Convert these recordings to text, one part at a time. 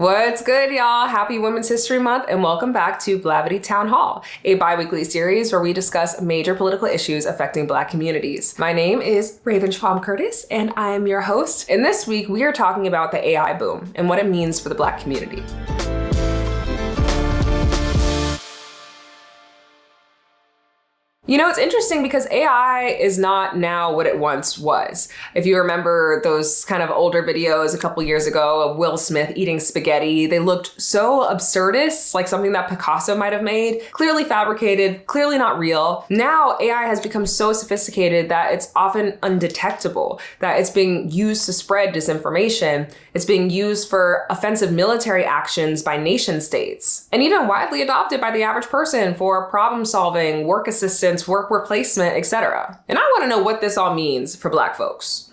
What's good, y'all? Happy Women's History Month and welcome back to Blavity Town Hall, a bi-weekly series where we discuss major political issues affecting Black communities. My name is Raven Schwab Curtis and I am your host. And this week we are talking about the AI boom and what it means for the Black community. You know, it's interesting because AI is not now what it once was. If you remember those kind of older videos a couple years ago of Will Smith eating spaghetti, they looked so absurdist, like something that Picasso might have made. Clearly fabricated, clearly not real. Now AI has become so sophisticated that it's often undetectable, that it's being used to spread disinformation. It's being used for offensive military actions by nation states, and even widely adopted by the average person for problem solving, work assistance, work replacement, etc. And I want to know what this all means for Black folks.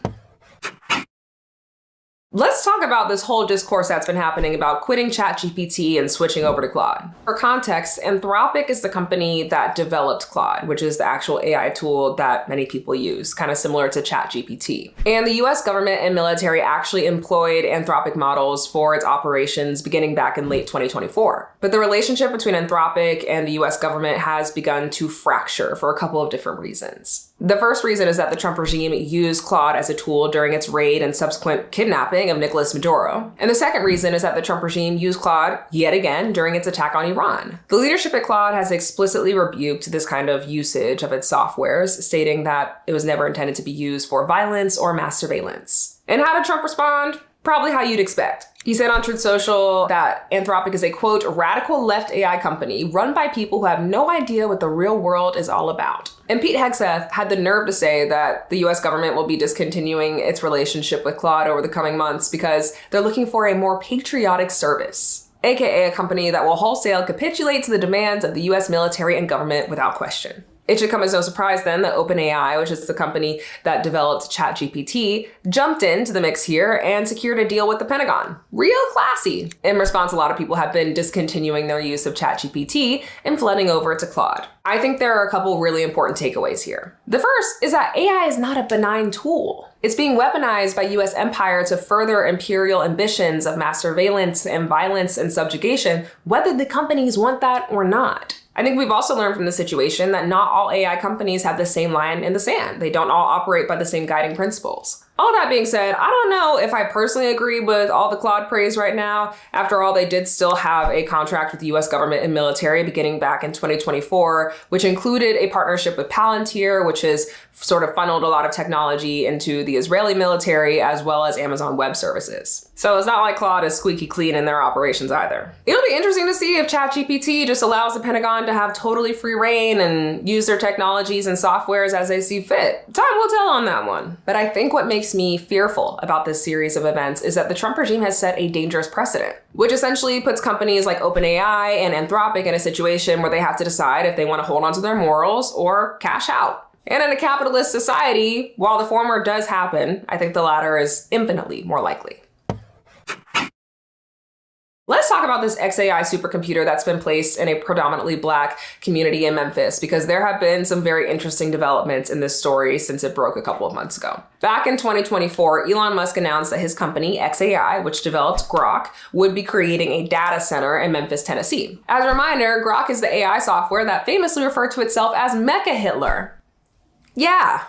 Let's talk about this whole discourse that's been happening about quitting ChatGPT and switching over to Claude. For context, Anthropic is the company that developed Claude, which is the actual AI tool that many people use, kind of similar to ChatGPT. And the US government and military actually employed Anthropic models for its operations beginning back in late 2024. But the relationship between Anthropic and the US government has begun to fracture for a couple of different reasons. The first reason is that the Trump regime used Claude as a tool during its raid and subsequent kidnapping of Nicolas Maduro. And the second reason is that the Trump regime used Claude yet again during its attack on Iran. The leadership at Claude has explicitly rebuked this kind of usage of its softwares, stating that it was never intended to be used for violence or mass surveillance. And how did Trump respond? Probably how you'd expect. He said on Truth Social that Anthropic is a, quote, radical left AI company run by people who have no idea what the real world is all about. And Pete Hegseth had the nerve to say that the US government will be discontinuing its relationship with Claude over the coming months because they're looking for a more patriotic service, aka a company that will wholesale capitulate to the demands of the US military and government without question. It should come as no surprise then that OpenAI, which is the company that developed ChatGPT, jumped into the mix here and secured a deal with the Pentagon. Real classy. In response, a lot of people have been discontinuing their use of ChatGPT and flooding over to Claude. I think there are a couple really important takeaways here. The first is that AI is not a benign tool. It's being weaponized by US empire to further imperial ambitions of mass surveillance and violence and subjugation, whether the companies want that or not. I think we've also learned from the situation that not all AI companies have the same line in the sand. They don't all operate by the same guiding principles. All that being said, I don't know if I personally agree with all the Claude praise right now. After all, they did still have a contract with the US government and military beginning back in 2024, which included a partnership with Palantir, which has sort of funneled a lot of technology into the Israeli military as well as Amazon Web Services. So it's not like Claude is squeaky clean in their operations either. It'll be interesting to see if ChatGPT just allows the Pentagon to have totally free reign and use their technologies and softwares as they see fit. Time will tell on that one. But I think what makes me fearful about this series of events is that the Trump regime has set a dangerous precedent, which essentially puts companies like OpenAI and Anthropic in a situation where they have to decide if they want to hold on to their morals or cash out. And in a capitalist society, while the former does happen, I think the latter is infinitely more likely. Let's talk about this XAI supercomputer that's been placed in a predominantly Black community in Memphis, because there have been some very interesting developments in this story since it broke a couple of months ago. Back in 2024, Elon Musk announced that his company, XAI, which developed Grok, would be creating a data center in Memphis, Tennessee. As a reminder, Grok is the AI software that famously referred to itself as Mecha Hitler. Yeah.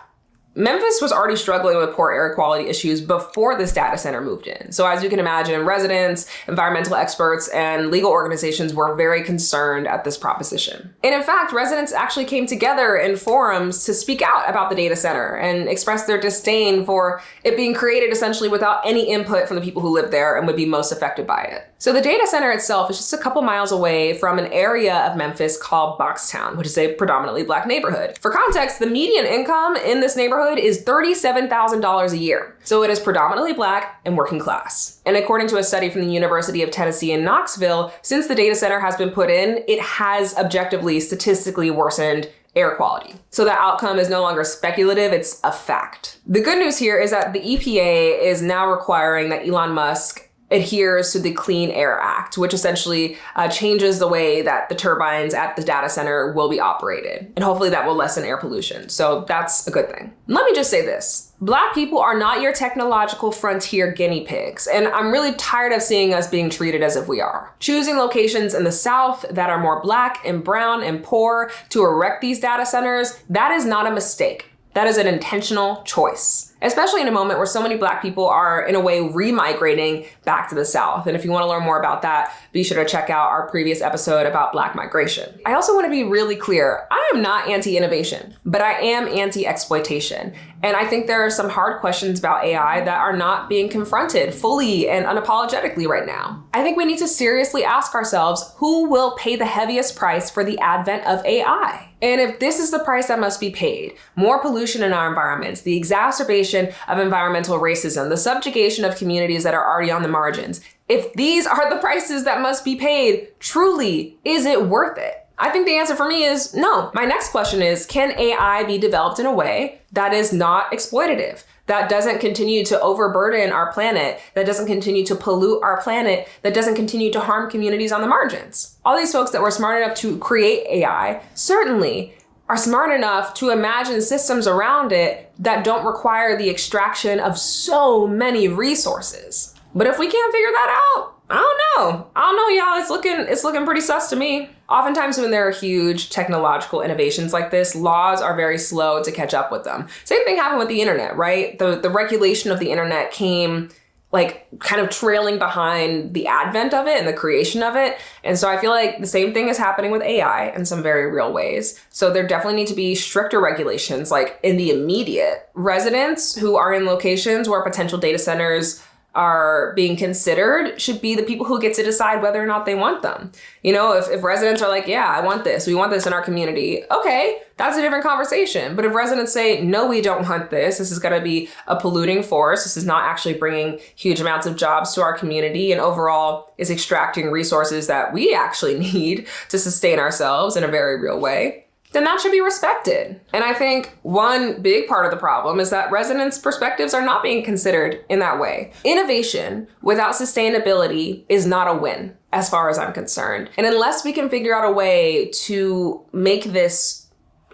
Memphis was already struggling with poor air quality issues before this data center moved in. So as you can imagine, residents, environmental experts, and legal organizations were very concerned at this proposition. And in fact, residents actually came together in forums to speak out about the data center and express their disdain for it being created essentially without any input from the people who live there and would be most affected by it. So the data center itself is just a couple miles away from an area of Memphis called Boxtown, which is a predominantly Black neighborhood. For context, the median income in this neighborhood is $37,000 a year. So it is predominantly Black and working class. And according to a study from the University of Tennessee in Knoxville, since the data center has been put in, it has objectively, statistically worsened air quality. So the outcome is no longer speculative, it's a fact. The good news here is that the EPA is now requiring that Elon Musk adheres to the Clean Air Act, which essentially changes the way that the turbines at the data center will be operated. And hopefully that will lessen air pollution. So that's a good thing. Let me just say this. Black people are not your technological frontier guinea pigs, and I'm really tired of seeing us being treated as if we are. Choosing locations in the South that are more Black and brown and poor to erect these data centers, that is not a mistake. That is an intentional choice, especially in a moment where so many Black people are, in a way, remigrating back to the South. And if you want to learn more about that, be sure to check out our previous episode about Black migration. I also want to be really clear. I am not anti-innovation, but I am anti-exploitation. And I think there are some hard questions about AI that are not being confronted fully and unapologetically right now. I think we need to seriously ask ourselves, who will pay the heaviest price for the advent of AI? And if this is the price that must be paid, more pollution in our environments, the exacerbation of environmental racism, the subjugation of communities that are already on the margins, if these are the prices that must be paid, truly, is it worth it? I think the answer for me is no. My next question is, can AI be developed in a way that is not exploitative, that doesn't continue to overburden our planet, that doesn't continue to pollute our planet, that doesn't continue to harm communities on the margins? All these folks that were smart enough to create AI certainly are smart enough to imagine systems around it that don't require the extraction of so many resources. But if we can't figure that out, I don't know, y'all. It's looking pretty sus to me. Oftentimes when there are huge technological innovations like this, laws are very slow to catch up with them. Same thing happened with the internet, right? The regulation of the internet came like kind of trailing behind the advent of it and the creation of it. And so I feel like the same thing is happening with AI in some very real ways. So there definitely need to be stricter regulations, like in the immediate. Residents who are in locations where potential data centers are being considered should be the people who get to decide whether or not they want them. You know, if residents are like, yeah, I want this, we want this in our community, okay, that's a different conversation. But if residents say, no, we don't want this is going to be a polluting force, this is not actually bringing huge amounts of jobs to our community, and overall is extracting resources that we actually need to sustain ourselves in a very real way, then that should be respected. And I think one big part of the problem is that residents' perspectives are not being considered in that way. Innovation without sustainability is not a win, as far as I'm concerned. And unless we can figure out a way to make this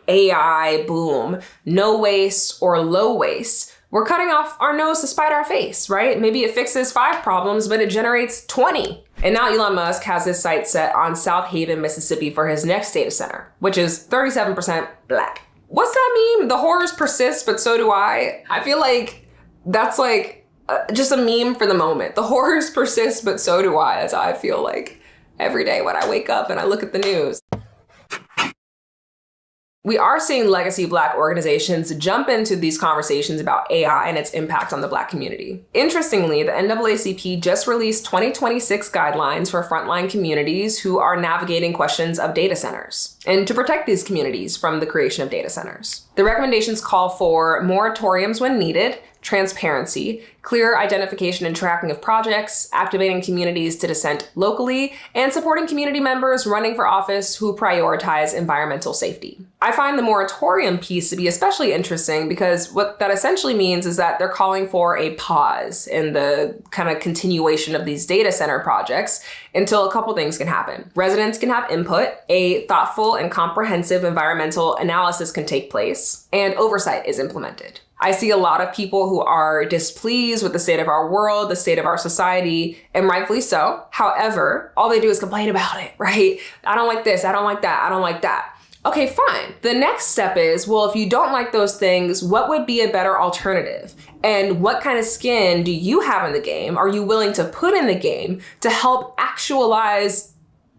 AI boom no waste or low waste, we're cutting off our nose to spite our face, right? Maybe it fixes 5 problems, but it generates 20. And now Elon Musk has his sights set on South Haven, Mississippi for his next data center, which is 37% Black. What's that meme? The horrors persist, but so do I. I feel like that's like just a meme for the moment. The horrors persist, but so do I. That's how I feel like every day when I wake up and I look at the news. We are seeing legacy Black organizations jump into these conversations about AI and its impact on the Black community. Interestingly, the NAACP just released 2026 guidelines for frontline communities who are navigating questions of data centers and to protect these communities from the creation of data centers. The recommendations call for moratoriums when needed, transparency, clear identification and tracking of projects, activating communities to dissent locally, and supporting community members running for office who prioritize environmental safety. I find the moratorium piece to be especially interesting because what that essentially means is that they're calling for a pause in the kind of continuation of these data center projects until a couple things can happen. Residents can have input, a thoughtful and comprehensive environmental analysis can take place, and oversight is implemented. I see a lot of people who are displeased with the state of our world, the state of our society, and rightfully so. However, all they do is complain about it, right? I don't like this, I don't like that, I don't like that. Okay, fine. The next step is, well, if you don't like those things, what would be a better alternative? And what kind of skin do you have in the game? Are you willing to put in the game to help actualize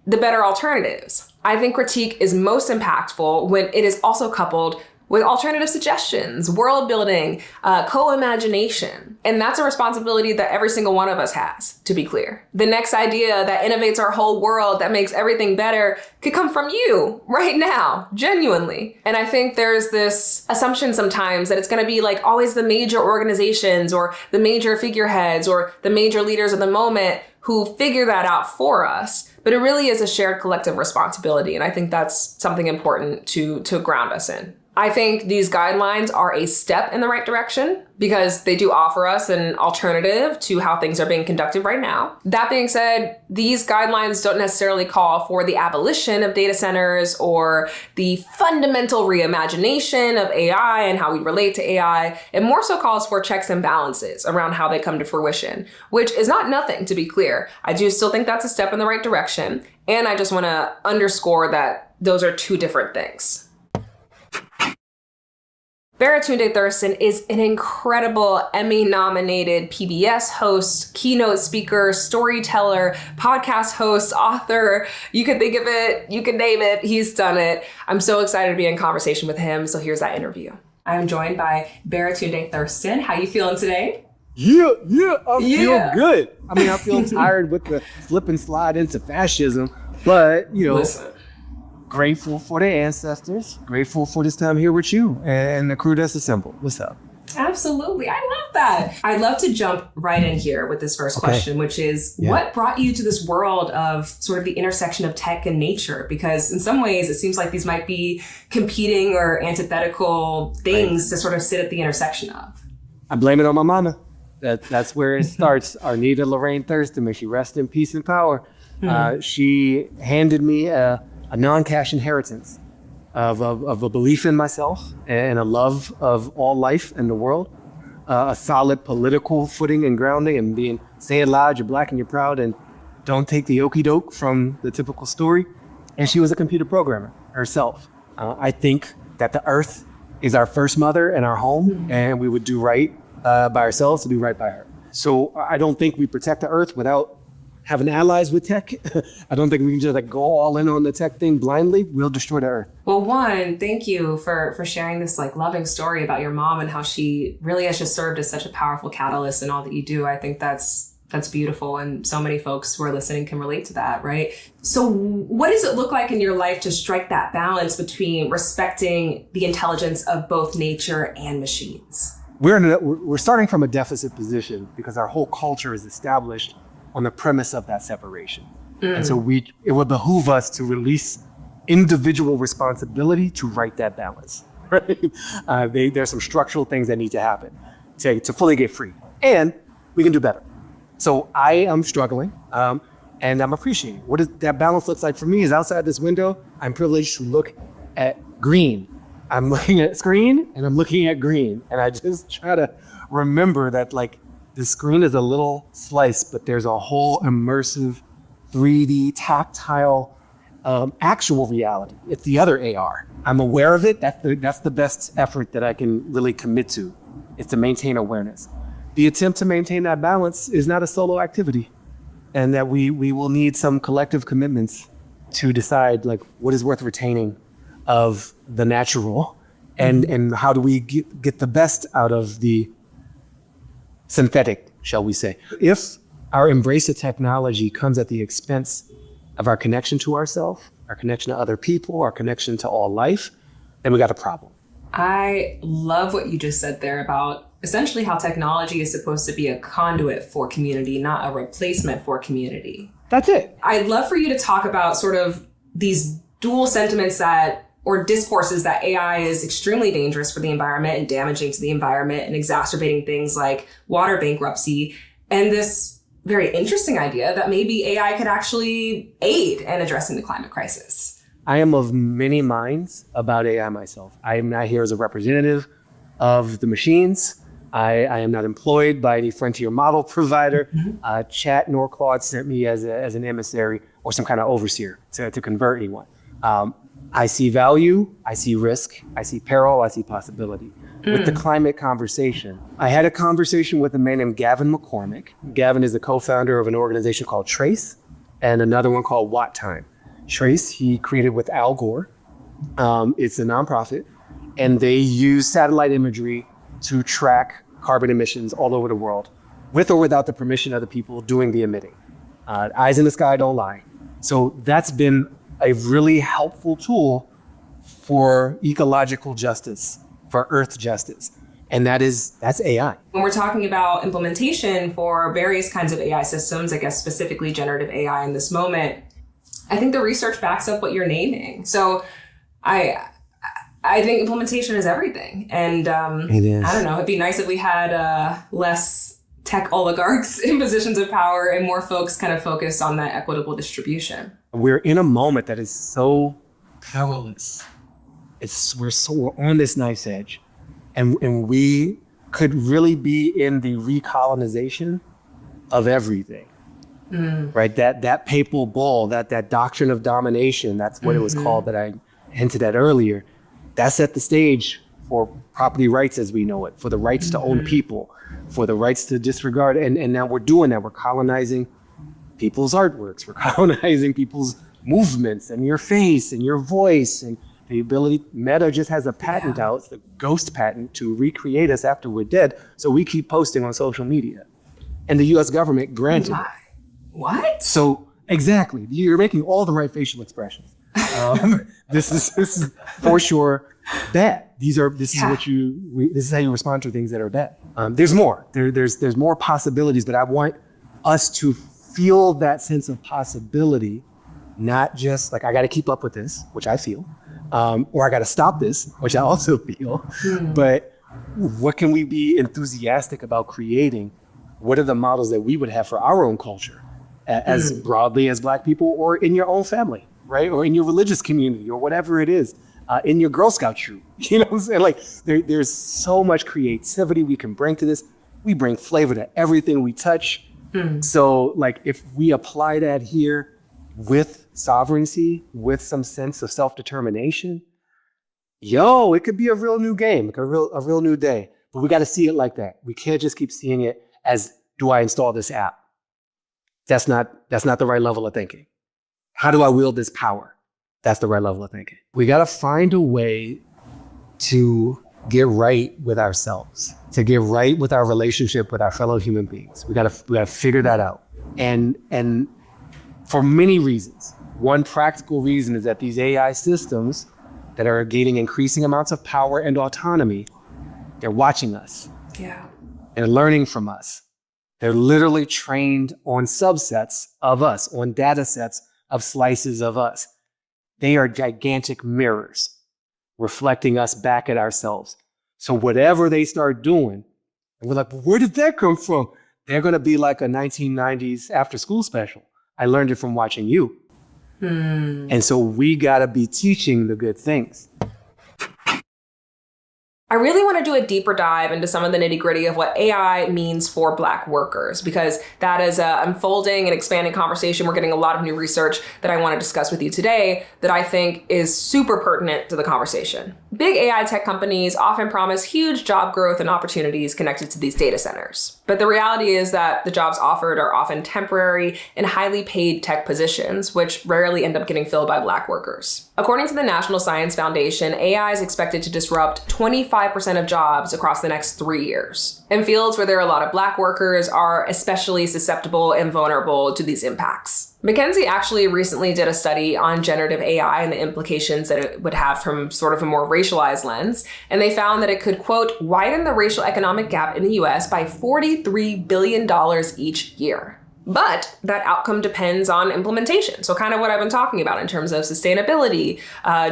the better alternatives? I think critique is most impactful when it is also coupled with alternative suggestions, world building, co-imagination. And that's a responsibility that every single one of us has, to be clear. The next idea that innovates our whole world, that makes everything better, could come from you right now, genuinely. And I think there's this assumption sometimes that it's gonna be like always the major organizations or the major figureheads or the major leaders of the moment who figure that out for us. But it really is a shared collective responsibility. And I think that's something important to ground us in. I think these guidelines are a step in the right direction because they do offer us an alternative to how things are being conducted right now. That being said, these guidelines don't necessarily call for the abolition of data centers or the fundamental reimagination of AI and how we relate to AI. It more so calls for checks and balances around how they come to fruition, which is not nothing, to be clear. I do still think that's a step in the right direction. And I just want to underscore that those are two different things. Baratunde Thurston is an incredible Emmy-nominated PBS host, keynote speaker, storyteller, podcast host, author. You can think of it, you can name it, he's done it. I'm so excited to be in conversation with him, so here's that interview. I'm joined by Baratunde Thurston. How you feeling today? Yeah, I feel good. I mean, I feel tired with the slip and slide into fascism, but, Listen. Grateful for the ancestors, grateful for this time here with you and the crew that's assembled. What's up? Absolutely. I love that. I'd love to jump right in here with this first question, which is what brought you to this world of sort of the intersection of tech and nature? Because in some ways, it seems like these might be competing or antithetical things to sort of sit at the intersection of. I blame it on my mama. That's where it starts. Arnita Lorraine Thurston, may she rest in peace and power. She handed me a non-cash inheritance of a belief in myself and a love of all life and the world, a solid political footing and grounding and say it loud, you're black and you're proud and don't take the okie doke from the typical story. And she was a computer programmer herself. I think that the earth is our first mother and our home, and we would do right by ourselves to do right by her. So I don't think we protect the earth without having allies with tech. I don't think we can just go all in on the tech thing blindly. We'll destroy the earth. Well, one, thank you for sharing this loving story about your mom and how she really has just served as such a powerful catalyst in all that you do. I think that's beautiful. And so many folks who are listening can relate to that, right? So what does it look like in your life to strike that balance between respecting the intelligence of both nature and machines? We're starting from a deficit position because our whole culture is established on the premise of that separation. And so it would behoove us to release individual responsibility to right that balance. Right? There's some structural things that need to happen to fully get free. And we can do better. So I am struggling and I'm appreciating. What that balance looks like for me is outside this window, I'm privileged to look at green. I'm looking at screen and I'm looking at green. And I just try to remember that the screen is a little slice, but there's a whole immersive 3D tactile actual reality. It's the other AR. I'm aware of it. That's the best effort that I can really commit to, is to maintain awareness. The attempt to maintain that balance is not a solo activity, and that we will need some collective commitments to decide what is worth retaining of the natural and how do we get the best out of the synthetic, shall we say. If our embrace of technology comes at the expense of our connection to ourselves, our connection to other people, our connection to all life, then we got a problem. I love what you just said there about essentially how technology is supposed to be a conduit for community, not a replacement for community. That's it. I'd love for you to talk about sort of these dual sentiments or discourses that AI is extremely dangerous for the environment and damaging to the environment and exacerbating things like water bankruptcy, and this very interesting idea that maybe AI could actually aid in addressing the climate crisis. I am of many minds about AI myself. I am not here as a representative of the machines. I am not employed by any frontier model provider. Chat nor Claude sent me as an emissary or some kind of overseer to convert anyone. I see value, I see risk, I see peril, I see possibility. With the climate conversation, I had a conversation with a man named Gavin McCormick. Gavin is the co-founder of an organization called Trace and another one called Watt Time. Trace, he created with Al Gore. It's a nonprofit, and they use satellite imagery to track carbon emissions all over the world, with or without the permission of the people doing the emitting. Eyes in the sky don't lie. So that's been a really helpful tool for ecological justice, for earth justice. And that's AI. When we're talking about implementation for various kinds of AI systems, I guess specifically generative AI in this moment, I think the research backs up what you're naming. So I think implementation is everything. And It is. I don't know, it'd be nice if we had less tech oligarchs in positions of power and more folks kind of focused on that equitable distribution. We're in a moment that is so powerless. We're on this knife's edge. And we could really be in the recolonization of everything. Right? That papal bull, that doctrine of domination, that's what it was called that I hinted at earlier. That set the stage for property rights as we know it, for the rights to own people, for the rights to disregard. And now we're doing that. We're colonizing people's artworks. We're colonizing people's movements and your face and your voice and the ability. Meta just has a patent out, it's the ghost patent, to recreate us after we're dead. So we keep posting on social media. And the US government granted. What? So exactly, you're making all the right facial expressions. This is for sure bad. This is how you respond to things that are bad. There's more. There's more possibilities, but I want us to feel that sense of possibility, not just like I got to keep up with this, which I feel, or I got to stop this, which I also feel. But what can we be enthusiastic about creating? What are the models that we would have for our own culture, as broadly as Black people, or in your own family, right? Or in your religious community, or whatever it is, in your Girl Scout troop. You know what I'm saying? Like there's so much creativity we can bring to this. We bring flavor to everything we touch. So like if we apply that here with sovereignty, with some sense of self-determination, it could be a real new game, a real new day. But we got to see it like that. We can't just keep seeing it as, do I install this app? That's not the right level of thinking. How do I wield this power? That's the right level of thinking. We got to find a way to get right with ourselves, to get right with our relationship with our fellow human beings. We got to figure that out. And for many reasons. One practical reason is that these AI systems that are gaining increasing amounts of power and autonomy, they're watching us. Yeah. They're learning from us. They're literally trained on subsets of us, on data sets of slices of us. They are gigantic mirrors reflecting us back at ourselves. So whatever they start doing, and we're like, where did that come from? They're going to be like a 1990s after school special. I learned it from watching you. And so we got to be teaching the good things. I really want to do a deeper dive into some of the nitty-gritty of what AI means for Black workers, because that is an unfolding and expanding conversation. We're getting a lot of new research that I want to discuss with you today that I think is super pertinent to the conversation. Big AI tech companies often promise huge job growth and opportunities connected to these data centers. But the reality is that the jobs offered are often temporary and highly paid tech positions, which rarely end up getting filled by Black workers. According to the National Science Foundation, AI is expected to disrupt 25% of jobs across the next 3 years. And fields where there are a lot of Black workers are especially susceptible and vulnerable to these impacts. McKinsey actually recently did a study on generative AI and the implications that it would have from sort of a more racialized lens. And they found that it could, quote, widen the racial economic gap in the US by $43 billion each year. But that outcome depends on implementation. So kind of what I've been talking about in terms of sustainability,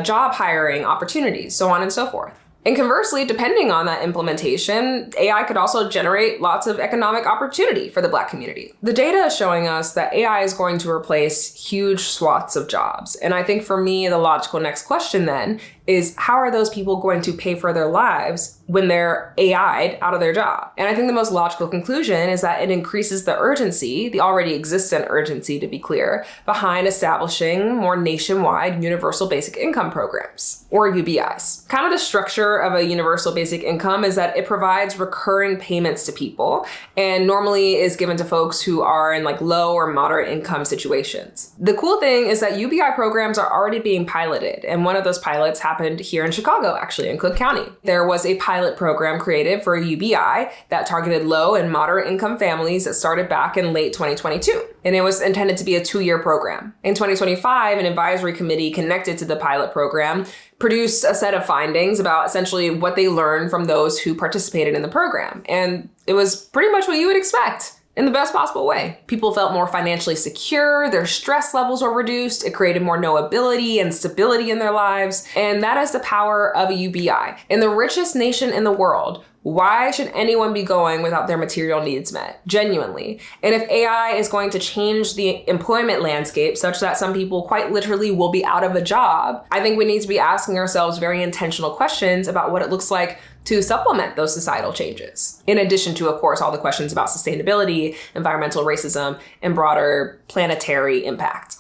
job hiring, opportunities, so on and so forth. And conversely, depending on that implementation, AI could also generate lots of economic opportunity for the Black community. The data is showing us that AI is going to replace huge swaths of jobs. And I think for me, the logical next question then is, how are those people going to pay for their lives when they're AI'd out of their job? And I think the most logical conclusion is that it increases the urgency, the already existent urgency to be clear, behind establishing more nationwide universal basic income programs, or UBIs. Kind of the structure of a universal basic income is that it provides recurring payments to people and normally is given to folks who are in like low or moderate income situations. The cool thing is that UBI programs are already being piloted, and one of those pilots happened here in Chicago, actually, in Cook County. There was a pilot program created for a UBI that targeted low and moderate income families that started back in late 2022. And it was intended to be a 2-year program. In 2025, an advisory committee connected to the pilot program produced a set of findings about essentially what they learned from those who participated in the program. And it was pretty much what you would expect. in the best possible way. People felt more financially secure, their stress levels were reduced, it created more knowability and stability in their lives, and that is the power of a UBI. In the richest nation in the world, why should anyone be going without their material needs met? Genuinely. And if AI is going to change the employment landscape such that some people quite literally will be out of a job, I think we need to be asking ourselves very intentional questions about what it looks like to supplement those societal changes. In addition to, of course, all the questions about sustainability, environmental racism, and broader planetary impact.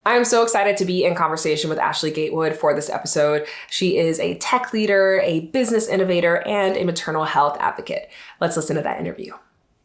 I'm so excited to be in conversation with Ashley Gatewood for this episode. She is a tech leader, a business innovator, and a maternal health advocate. Let's listen to that interview.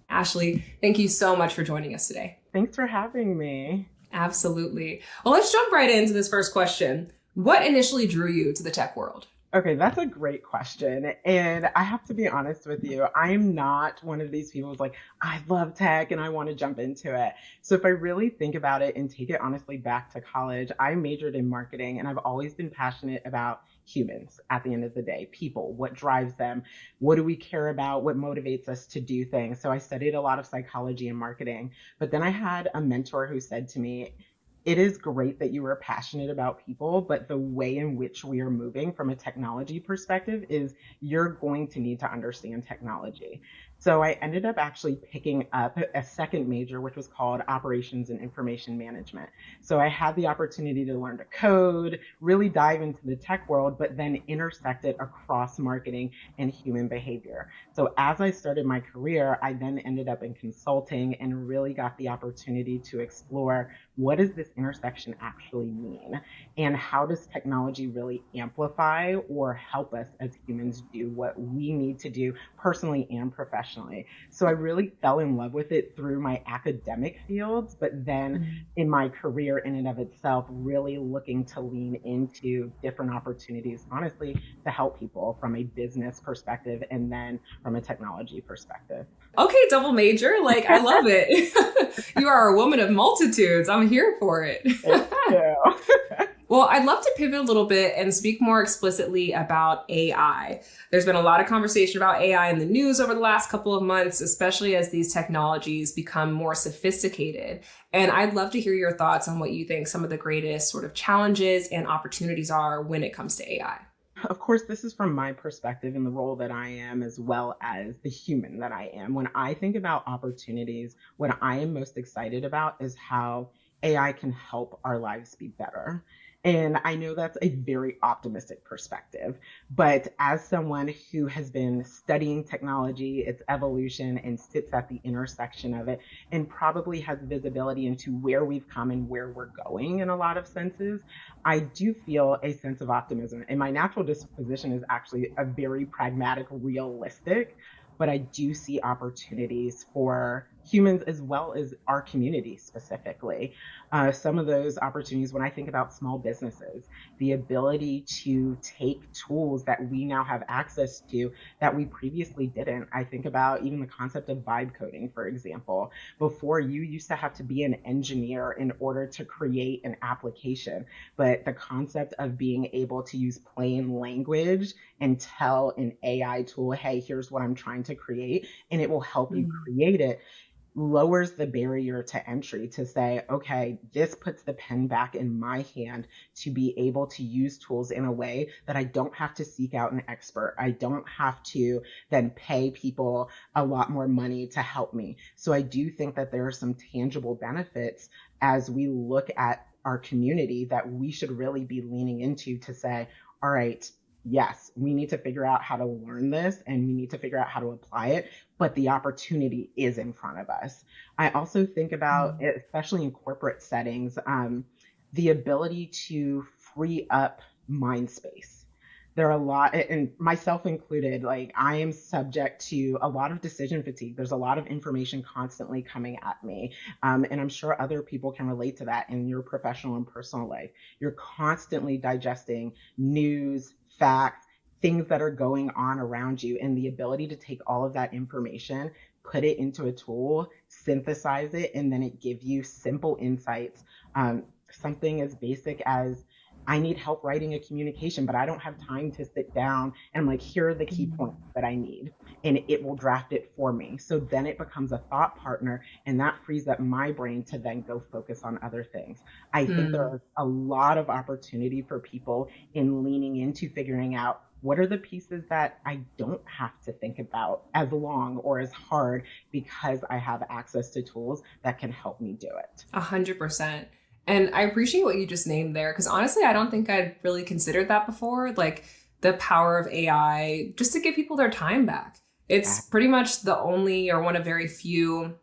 Ashley, thank you so much for joining us today. Thanks for having me. Absolutely. Well, let's jump right into this first question. What initially drew you to the tech world? Okay, that's a great question. And I have to be honest with you, I'm not one of these people who's like, I love tech and I want to jump into it. So if I really think about it and take it honestly back to college, I majored in marketing and I've always been passionate about humans at the end of the day, people, what drives them, what do we care about, what motivates us to do things. So I studied a lot of psychology and marketing, but then I had a mentor who said to me, it is great that you are passionate about people, but the way in which we are moving from a technology perspective is you're going to need to understand technology. So I ended up actually picking up a second major, which was called Operations and Information Management. So I had the opportunity to learn to code, really dive into the tech world, but then intersect it across marketing and human behavior. So as I started my career, I then ended up in consulting and really got the opportunity to explore what does this intersection actually mean? And how does technology really amplify or help us as humans do what we need to do personally and professionally? So I really fell in love with it through my academic fields, but then in my career in and of itself, really looking to lean into different opportunities, honestly, to help people from a business perspective and then from a technology perspective. Okay, double major. Like, I love it. You are a woman of multitudes. I'm here for it. Thank you. Well, I'd love to pivot a little bit and speak more explicitly about AI. There's been a lot of conversation about AI in the news over the last couple of months, especially as these technologies become more sophisticated. And I'd love to hear your thoughts on what you think some of the greatest sort of challenges and opportunities are when it comes to AI. Of course, this is from my perspective in the role that I am, as well as the human that I am. When I think about opportunities, what I am most excited about is how AI can help our lives be better. And I know that's a very optimistic perspective, but as someone who has been studying technology, its evolution, and sits at the intersection of it, and probably has visibility into where we've come and where we're going in a lot of senses, I do feel a sense of optimism. And my natural disposition is actually a very pragmatic, realistic, but I do see opportunities for humans as well as our community specifically. Some of those opportunities, when I think about small businesses, the ability to take tools that we now have access to that we previously didn't. I think about even the concept of vibe coding, for example. Before, you used to have to be an engineer in order to create an application, but the concept of being able to use plain language and tell an AI tool, hey, here's what I'm trying to create, and it will help you create it, lowers the barrier to entry to say, okay, this puts the pen back in my hand to be able to use tools in a way that I don't have to seek out an expert. I don't have to then pay people a lot more money to help me. So I do think that there are some tangible benefits as we look at our community that we should really be leaning into to say, all right, yes, we need to figure out how to learn this and we need to figure out how to apply it, but the opportunity is in front of us. I also think about, especially in corporate settings, the ability to free up mind space. There are a lot, and myself included, like I am subject to a lot of decision fatigue. There's a lot of information constantly coming at me. And I'm sure other people can relate to that in your professional and personal life. You're constantly digesting news, facts, things that are going on around you, and the ability to take all of that information, put it into a tool, synthesize it, and then it give you simple insights. Something as basic as I need help writing a communication, but I don't have time to sit down and I'm like, here are the key points that I need. And it will draft it for me. So then it becomes a thought partner, and that frees up my brain to then go focus on other things. I think there is a lot of opportunity for people in leaning into figuring out what are the pieces that I don't have to think about as long or as hard because I have access to tools that can help me do it. 100%. And I appreciate what you just named there, because honestly, I don't think I'd really considered that before. Like the power of AI just to give people their time back. It's pretty much the only or one of very few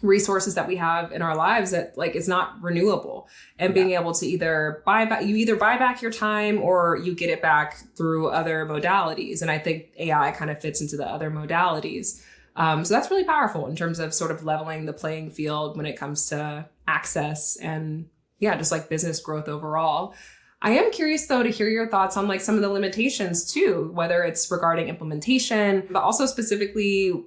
resources that we have in our lives that like it's not renewable, and being able to either buy back your time or you get it back through other modalities. And I think AI kind of fits into the other modalities. So that's really powerful in terms of sort of leveling the playing field when it comes to access and just like business growth overall. I am curious though to hear your thoughts on like some of the limitations too, whether it's regarding implementation, but also specifically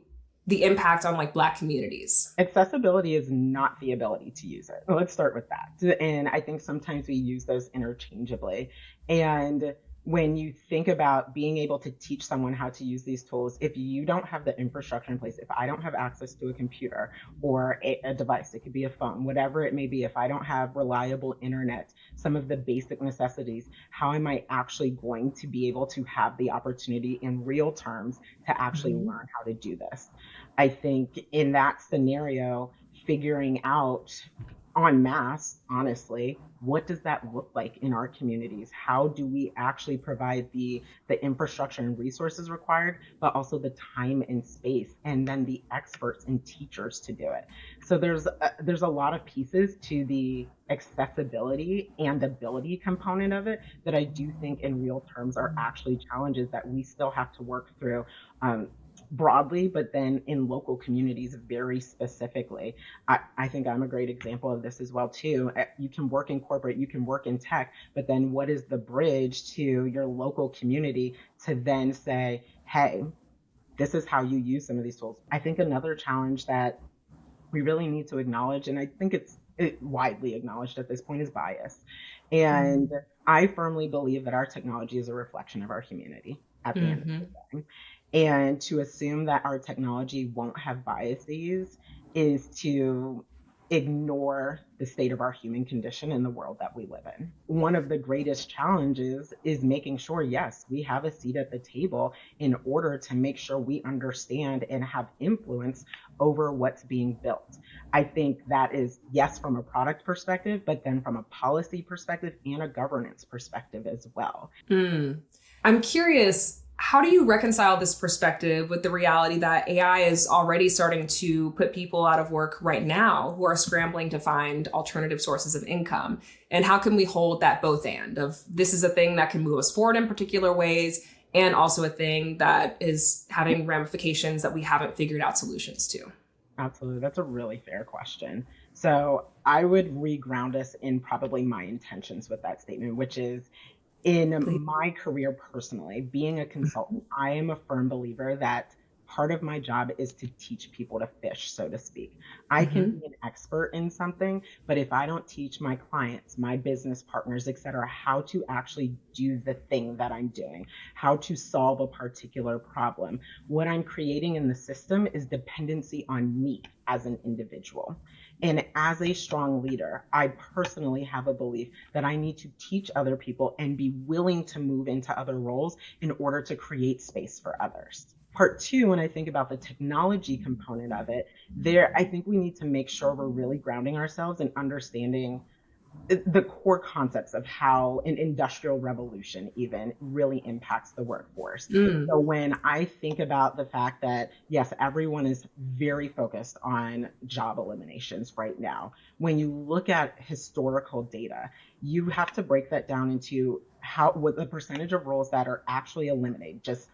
the impact on like Black communities. Accessibility is not the ability to use it. Let's start with that. And I think sometimes we use those interchangeably. And when you think about being able to teach someone how to use these tools, if you don't have the infrastructure in place, if I don't have access to a computer or a device, it could be a phone, whatever it may be, if I don't have reliable internet, some of the basic necessities, how am I actually going to be able to have the opportunity in real terms to actually learn how to do this? I think in that scenario, figuring out en masse, honestly, what does that look like in our communities? How do we actually provide the infrastructure and resources required, but also the time and space, and then the experts and teachers to do it? So there's a lot of pieces to the accessibility and ability component of it that I do think in real terms are actually challenges that we still have to work through. Broadly, but then in local communities very specifically. I think I'm a great example of this as well too. You can work in corporate, you can work in tech, but then what is the bridge to your local community to then say, hey, this is how you use some of these tools? I think another challenge that we really need to acknowledge, and I think it's widely acknowledged at this point, is bias. And I firmly believe that our technology is a reflection of our humanity at the end of the day. And to assume that our technology won't have biases is to ignore the state of our human condition in the world that we live in. One of the greatest challenges is making sure, yes, we have a seat at the table in order to make sure we understand and have influence over what's being built. I think that is, yes, from a product perspective, but then from a policy perspective and a governance perspective as well. I'm curious, how do you reconcile this perspective with the reality that AI is already starting to put people out of work right now who are scrambling to find alternative sources of income? And how can we hold that both and of this is a thing that can move us forward in particular ways, and also a thing that is having ramifications that we haven't figured out solutions to? Absolutely. That's a really fair question. So I would reground us in probably my intentions with that statement, which is, in my career personally, being a consultant, I am a firm believer that part of my job is to teach people to fish, so to speak. I can be an expert in something, but if I don't teach my clients, my business partners, et cetera, how to actually do the thing that I'm doing, how to solve a particular problem, what I'm creating in the system is dependency on me as an individual. And as a strong leader, I personally have a belief that I need to teach other people and be willing to move into other roles in order to create space for others. Part two, when I think about the technology component of it, I think we need to make sure we're really grounding ourselves in understanding the core concepts of how an industrial revolution even really impacts the workforce. So when I think about the fact that, yes, everyone is very focused on job eliminations right now, when you look at historical data, you have to break that down into what the percentage of roles that are actually eliminated, just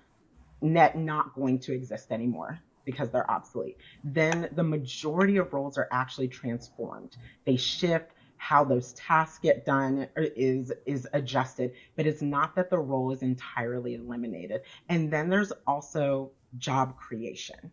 not going to exist anymore because they're obsolete. Then the majority of roles are actually transformed. They shift. How those tasks get done is adjusted, but it's not that the role is entirely eliminated. And then there's also job creation.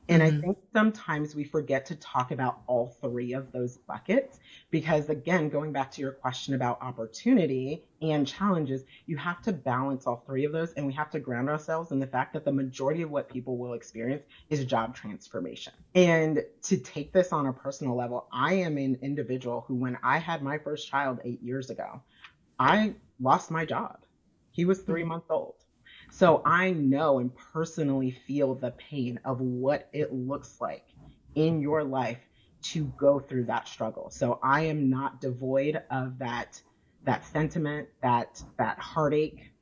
And I think sometimes we forget to talk about all three of those buckets because, again, going back to your question about opportunity and challenges, you have to balance all three of those. And we have to ground ourselves in the fact that the majority of what people will experience is job transformation. And to take this on a personal level, I am an individual who, when I had my first child 8 years ago, I lost my job. He was 3 months old. So I know and personally feel the pain of what it looks like in your life to go through that struggle. So I am not devoid of that sentiment, that heartache.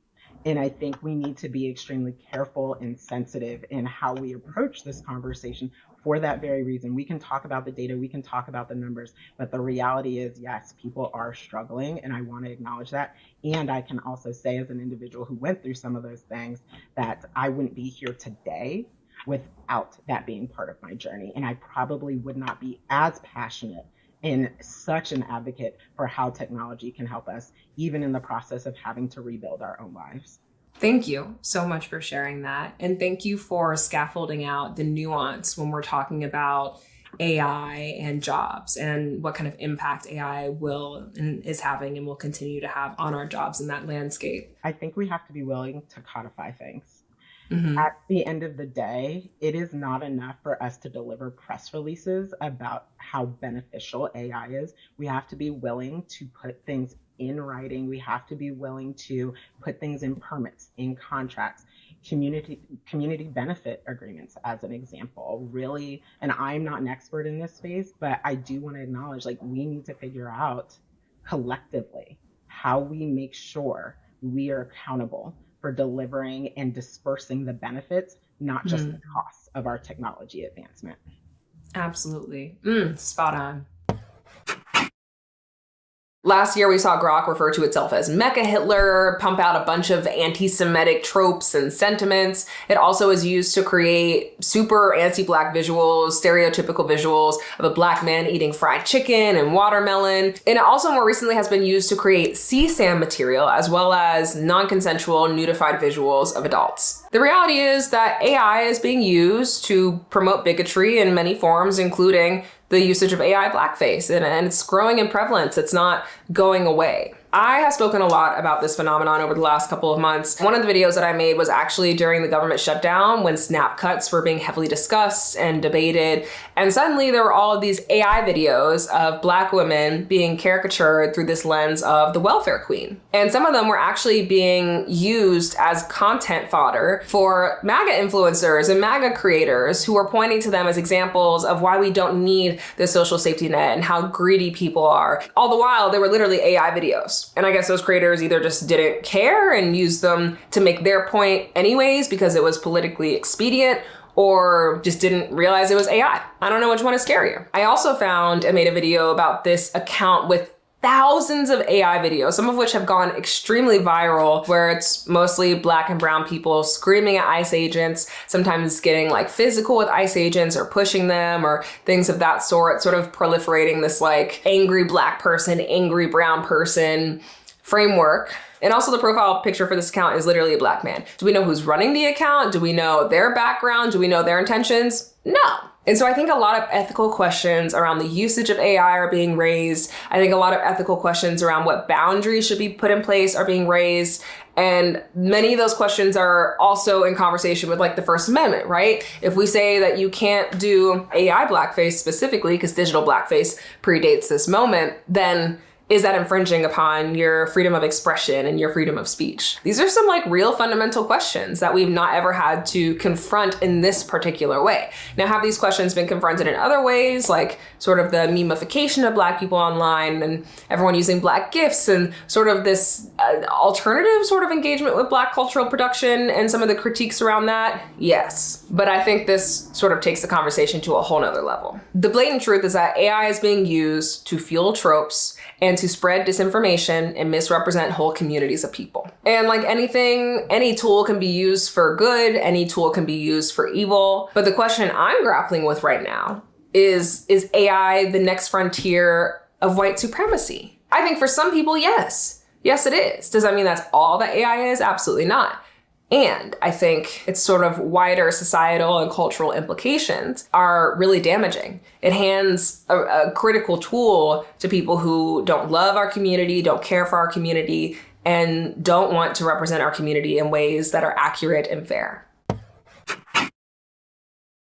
And I think we need to be extremely careful and sensitive in how we approach this conversation for that very reason. We can talk about the data, we can talk about the numbers, but the reality is, yes, people are struggling, and I want to acknowledge that. And I can also say, as an individual who went through some of those things, that I wouldn't be here today without that being part of my journey. And I probably would not be as passionate and such an advocate for how technology can help us, even in the process of having to rebuild our own lives. Thank you so much for sharing that. And thank you for scaffolding out the nuance when we're talking about AI and jobs and what kind of impact AI will and is having and will continue to have on our jobs in that landscape. I think we have to be willing to codify things. At the end of the day, it is not enough for us to deliver press releases about how beneficial AI is. We have to be willing to put things in writing. We have to be willing to put things in permits, in contracts, community benefit agreements, as an example. Really, and I'm not an expert in this space, but I do want to acknowledge, like, we need to figure out collectively how we make sure we are accountable for delivering and dispersing the benefits, not just the costs of our technology advancement. Absolutely. Spot on. Last year, we saw Grok refer to itself as Mecha Hitler, pump out a bunch of anti-Semitic tropes and sentiments. It also is used to create super anti-Black visuals, stereotypical visuals of a Black man eating fried chicken and watermelon. And it also more recently has been used to create CSAM material, as well as non-consensual nudified visuals of adults. The reality is that AI is being used to promote bigotry in many forms, including the usage of AI blackface, and it's growing in prevalence. It's not going away. I have spoken a lot about this phenomenon over the last couple of months. One of the videos that I made was actually during the government shutdown when snap cuts were being heavily discussed and debated. And suddenly there were all of these AI videos of Black women being caricatured through this lens of the welfare queen. And some of them were actually being used as content fodder for MAGA influencers and MAGA creators who were pointing to them as examples of why we don't need the social safety net and how greedy people are. All the while, they were literally AI videos. And I guess those creators either just didn't care and used them to make their point anyways because it was politically expedient, or just didn't realize it was AI. I don't know which one is scarier. I also found and made a video about this account with thousands of AI videos, some of which have gone extremely viral, where it's mostly Black and brown people screaming at ICE agents, sometimes getting like physical with ICE agents or pushing them or things of that sort of proliferating this like angry Black person, angry brown person framework. And also the profile picture for this account is literally a Black man. Do we know who's running the account? Do we know their background? Do we know their intentions? No. And so I think a lot of ethical questions around the usage of AI are being raised. I think a lot of ethical questions around what boundaries should be put in place are being raised. And many of those questions are also in conversation with like the First Amendment, right? If we say that you can't do AI blackface specifically because digital blackface predates this moment, then is that infringing upon your freedom of expression and your freedom of speech? These are some like real fundamental questions that we've not ever had to confront in this particular way. Now, have these questions been confronted in other ways, like sort of the memification of Black people online and everyone using Black GIFs and sort of this alternative sort of engagement with Black cultural production and some of the critiques around that? Yes. But I think this sort of takes the conversation to a whole nother level. The blatant truth is that AI is being used to fuel tropes and to spread disinformation and misrepresent whole communities of people. And like anything, any tool can be used for good, any tool can be used for evil. But the question I'm grappling with right now is AI the next frontier of white supremacy? I think for some people, yes. Yes, it is. Does that mean that's all that AI is? Absolutely not. And I think its sort of wider societal and cultural implications are really damaging. It hands a critical tool to people who don't love our community, don't care for our community, and don't want to represent our community in ways that are accurate and fair.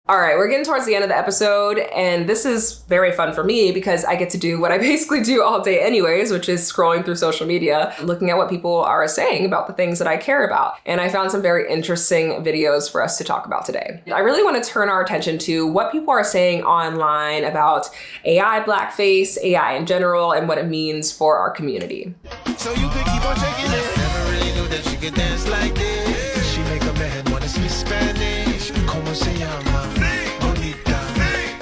All right, we're getting towards the end of the episode, and this is very fun for me because I get to do what I basically do all day anyways, which is scrolling through social media, looking at what people are saying about the things that I care about. And I found some very interesting videos for us to talk about today. I really want to turn our attention to what people are saying online about AI blackface, AI in general, and what it means for our community. So you could keep on checking it. Never really knew that she could dance like this. She make a man wanna speak Spanish. Como se llama?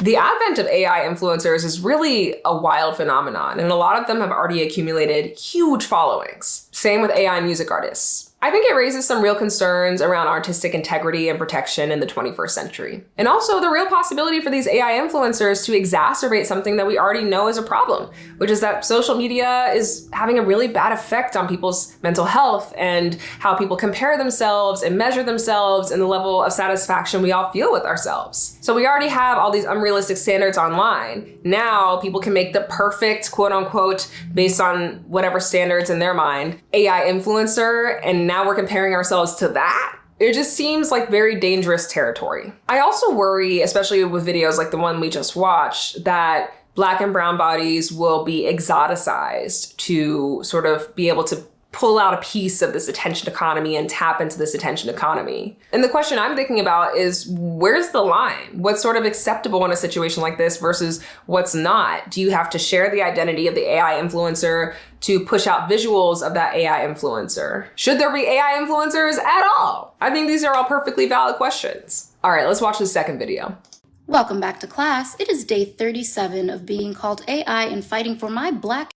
The advent of AI influencers is really a wild phenomenon, and a lot of them have already accumulated huge followings. Same with AI music artists. I think it raises some real concerns around artistic integrity and protection in the 21st century. And also the real possibility for these AI influencers to exacerbate something that we already know is a problem, which is that social media is having a really bad effect on people's mental health and how people compare themselves and measure themselves and the level of satisfaction we all feel with ourselves. So we already have all these unrealistic standards online. Now people can make the perfect, quote unquote, based on whatever standards in their mind, AI influencer, and now we're comparing ourselves to that? It just seems like very dangerous territory. I also worry, especially with videos like the one we just watched, that Black and brown bodies will be exoticized to sort of be able to pull out a piece of this attention economy and tap into this attention economy. And the question I'm thinking about is, where's the line? What's sort of acceptable in a situation like this versus what's not? Do you have to share the identity of the AI influencer to push out visuals of that AI influencer? Should there be AI influencers at all? I think these are all perfectly valid questions. All right, let's watch the second video. Welcome back to class. It is day 37 of being called AI and fighting for my Black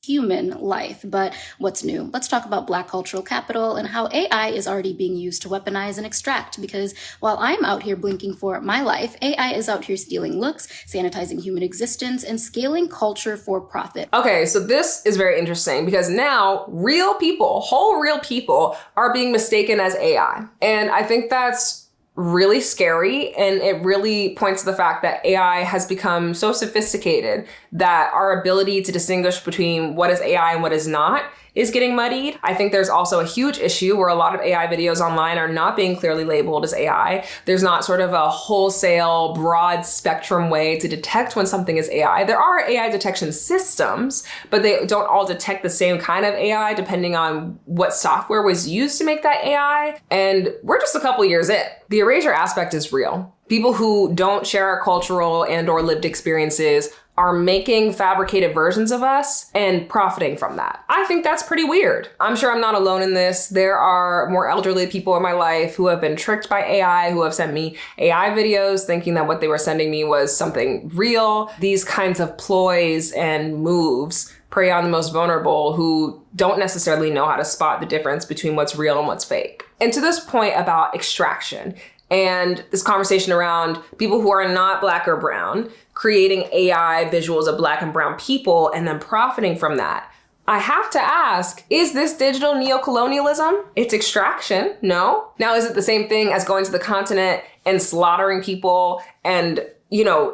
human life. But what's new? Let's talk about Black cultural capital and how AI is already being used to weaponize and extract, because while I'm out here blinking for my life, AI is out here stealing looks, sanitizing human existence, and scaling culture for profit. Okay, so this is very interesting because now real people, whole real people, are being mistaken as AI. And I think that's really scary, and it really points to the fact that AI has become so sophisticated that our ability to distinguish between what is AI and what is not is getting muddied. I think there's also a huge issue where a lot of AI videos online are not being clearly labeled as AI. There's not sort of a wholesale, broad spectrum way to detect when something is AI. There are AI detection systems, but they don't all detect the same kind of AI depending on what software was used to make that AI. And we're just a couple years in. The erasure aspect is real. People who don't share our cultural and or lived experiences are making fabricated versions of us and profiting from that. I think that's pretty weird. I'm sure I'm not alone in this. There are more elderly people in my life who have been tricked by AI, who have sent me AI videos thinking that what they were sending me was something real. These kinds of ploys and moves prey on the most vulnerable who don't necessarily know how to spot the difference between what's real and what's fake. And to this point about extraction and this conversation around people who are not Black or brown, creating AI visuals of Black and brown people and then profiting from that. I have to ask, is this digital neocolonialism? It's extraction, no? Now, is it the same thing as going to the continent and slaughtering people and,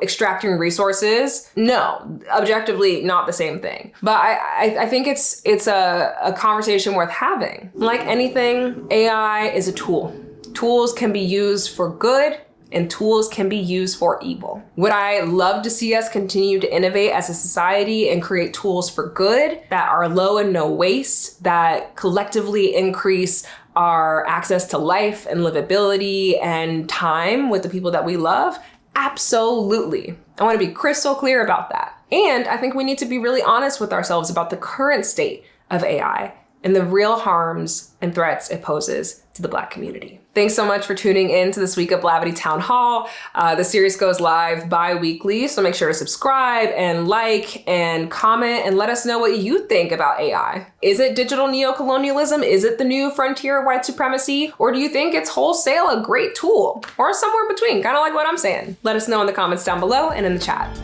extracting resources? No, objectively not the same thing. But I think it's a conversation worth having. Like anything, AI is a tool. Tools can be used for good and tools can be used for evil. Would I love to see us continue to innovate as a society and create tools for good that are low and no waste, that collectively increase our access to life and livability and time with the people that we love? Absolutely. I want to be crystal clear about that. And I think we need to be really honest with ourselves about the current state of AI and the real harms and threats it poses to the Black community. Thanks so much for tuning in to this week of Blavity Town Hall. The series goes live bi-weekly, so make sure to subscribe and like and comment and let us know what you think about AI. Is it digital neocolonialism? Is it the new frontier of white supremacy? Or do you think it's wholesale a great tool? Or somewhere in between, kind of like what I'm saying? Let us know in the comments down below and in the chat.